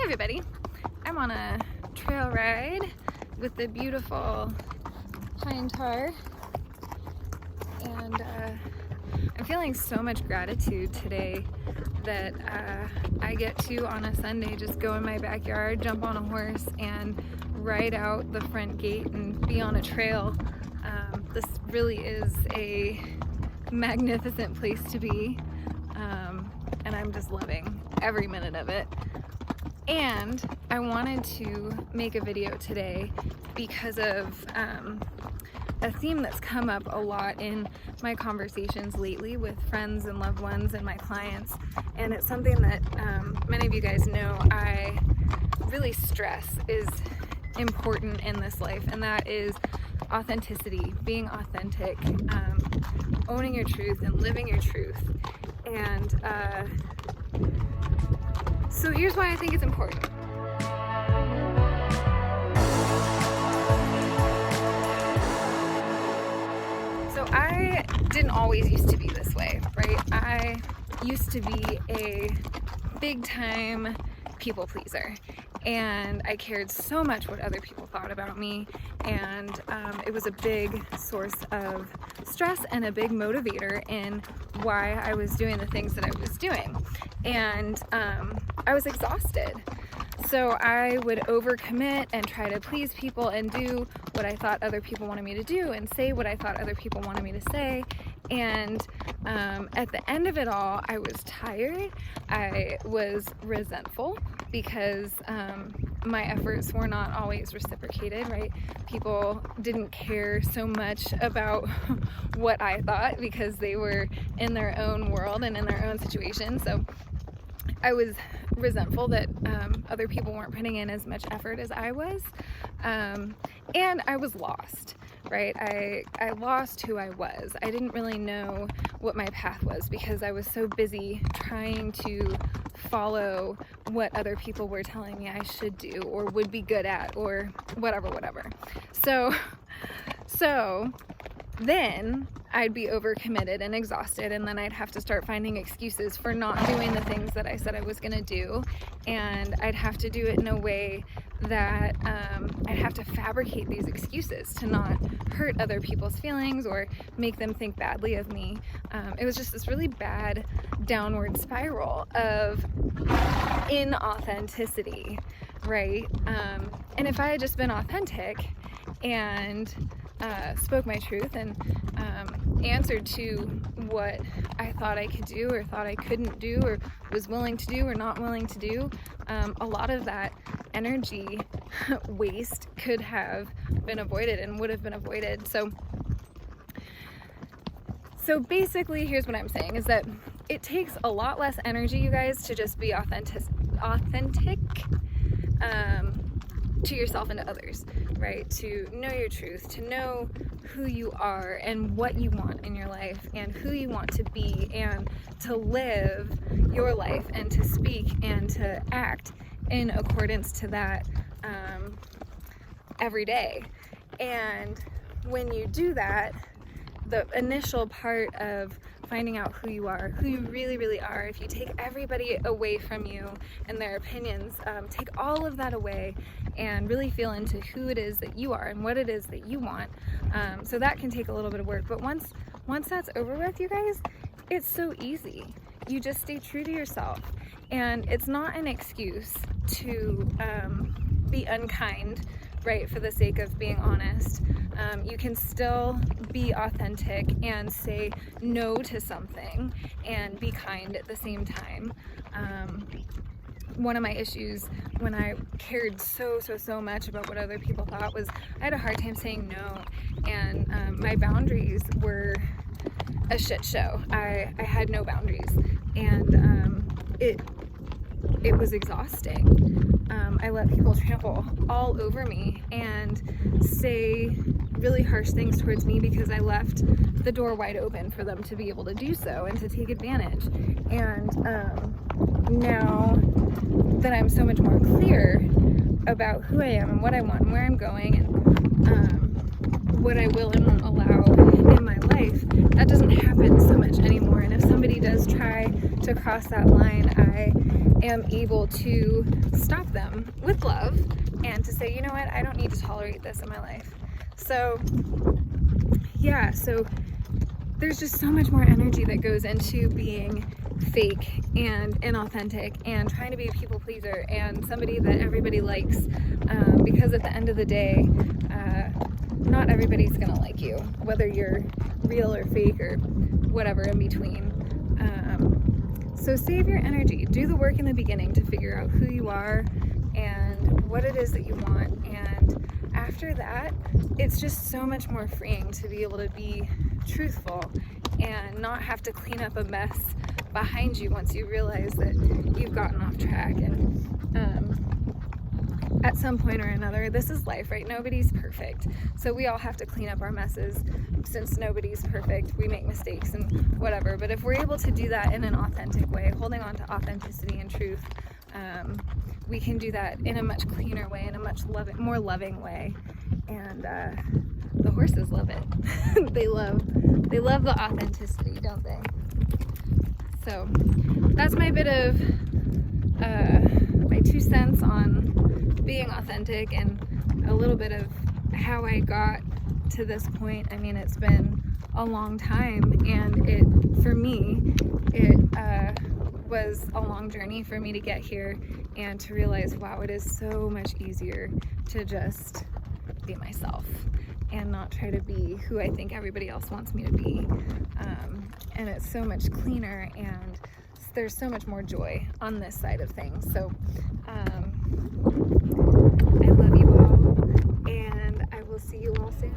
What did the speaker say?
Hey everybody, I'm on a trail ride with the beautiful pine tar, and I'm feeling so much gratitude today that I get to, on a Sunday, just go in my backyard, jump on a horse, and ride out the front gate and be on a trail. This really is a magnificent place to be, and I'm just loving every minute of it. And I wanted to make a video today because of a theme that's come up a lot in my conversations lately with friends and loved ones and my clients. And it's something that many of you guys know I really stress is important in this life, and that is authenticity, being authentic, owning your truth and living your truth. And so here's why I think it's important. So I didn't always used to be this way, right? I used to be a big time people pleaser, and I cared so much what other people thought about me, and it was a big source of stress and a big motivator in why I was doing the things that I was doing. And I was exhausted. So I would overcommit and try to please people and do what I thought other people wanted me to do and say what I thought other people wanted me to say. And at the end of it all, I was tired. I was resentful because my efforts were not always reciprocated, right? People didn't care so much about what I thought because they were in their own world and in their own situation. So I was resentful that other people weren't putting in as much effort as I was, and I was lost, right? I lost who I was. I didn't really know what my path was because I was so busy trying to follow what other people were telling me I should do or would be good at or whatever. So then I'd be overcommitted and exhausted, and then I'd have to start finding excuses for not doing the things that I said I was going to do, and I'd have to do it in a way that I'd have to fabricate these excuses to not hurt other people's feelings or make them think badly of me. It was just this really bad downward spiral of inauthenticity, right? And if I had just been authentic and spoke my truth and answered to what I thought I could do or thought I couldn't do or was willing to do or not willing to do, a lot of that energy waste could have been avoided and would have been avoided. So basically, here's what I'm saying is that it takes a lot less energy, you guys, to just be authentic to yourself and to others, right? To know your truth, to know who you are and what you want in your life and who you want to be, and to live your life and to speak and to act in accordance to that every day. And when you do that, the initial part of finding out who you are, who you really are, if you take everybody away from you and their opinions, take all of that away and really feel into who it is that you are and what it is that you want. So that can take a little bit of work, but once that's over with, you guys, it's so easy. You just stay true to yourself, and it's not an excuse to be unkind, right, for the sake of being honest. You can still be authentic and say no to something and be kind at the same time. One of my issues when I cared so much about what other people thought was I had a hard time saying no, and my boundaries were a shit show. I had no boundaries, and it was exhausting. I let people trample all over me and say really harsh things towards me because I left the door wide open for them to be able to do so and to take advantage. And now that I'm so much more clear about who I am and what I want and where I'm going and what I will and won't allow in my life, that doesn't happen so much anymore. And if somebody does try to cross that line, I am able to stop them with love and to say, you know what, I don't need to tolerate this in my life. So yeah, so there's just so much more energy that goes into being fake and inauthentic and trying to be a people pleaser and somebody that everybody likes, because at the end of the day, not everybody's gonna like you, whether you're real or fake or whatever in between. So save your energy, do the work in the beginning to figure out who you are and what it is that you want, and after that, it's just so much more freeing to be able to be truthful and not have to clean up a mess behind you once you realize that you've gotten off track. And at some point or another, this is life, right? Nobody's perfect. So we all have to clean up our messes. Since nobody's perfect, we make mistakes and whatever. But if we're able to do that in an authentic way, holding on to authenticity and truth, we can do that in a much cleaner way, in a much more loving way. And the horses love it. They love the authenticity, don't they? So that's my bit of my 2 cents on being authentic and a little bit of how I got to this point. I mean, it's been a long time, and for me, it was a long journey for me to get here and to realize, wow, it is so much easier to just be myself and not try to be who I think everybody else wants me to be. And it's so much cleaner, and there's so much more joy on this side of things. So I love you all, and I will see you all soon.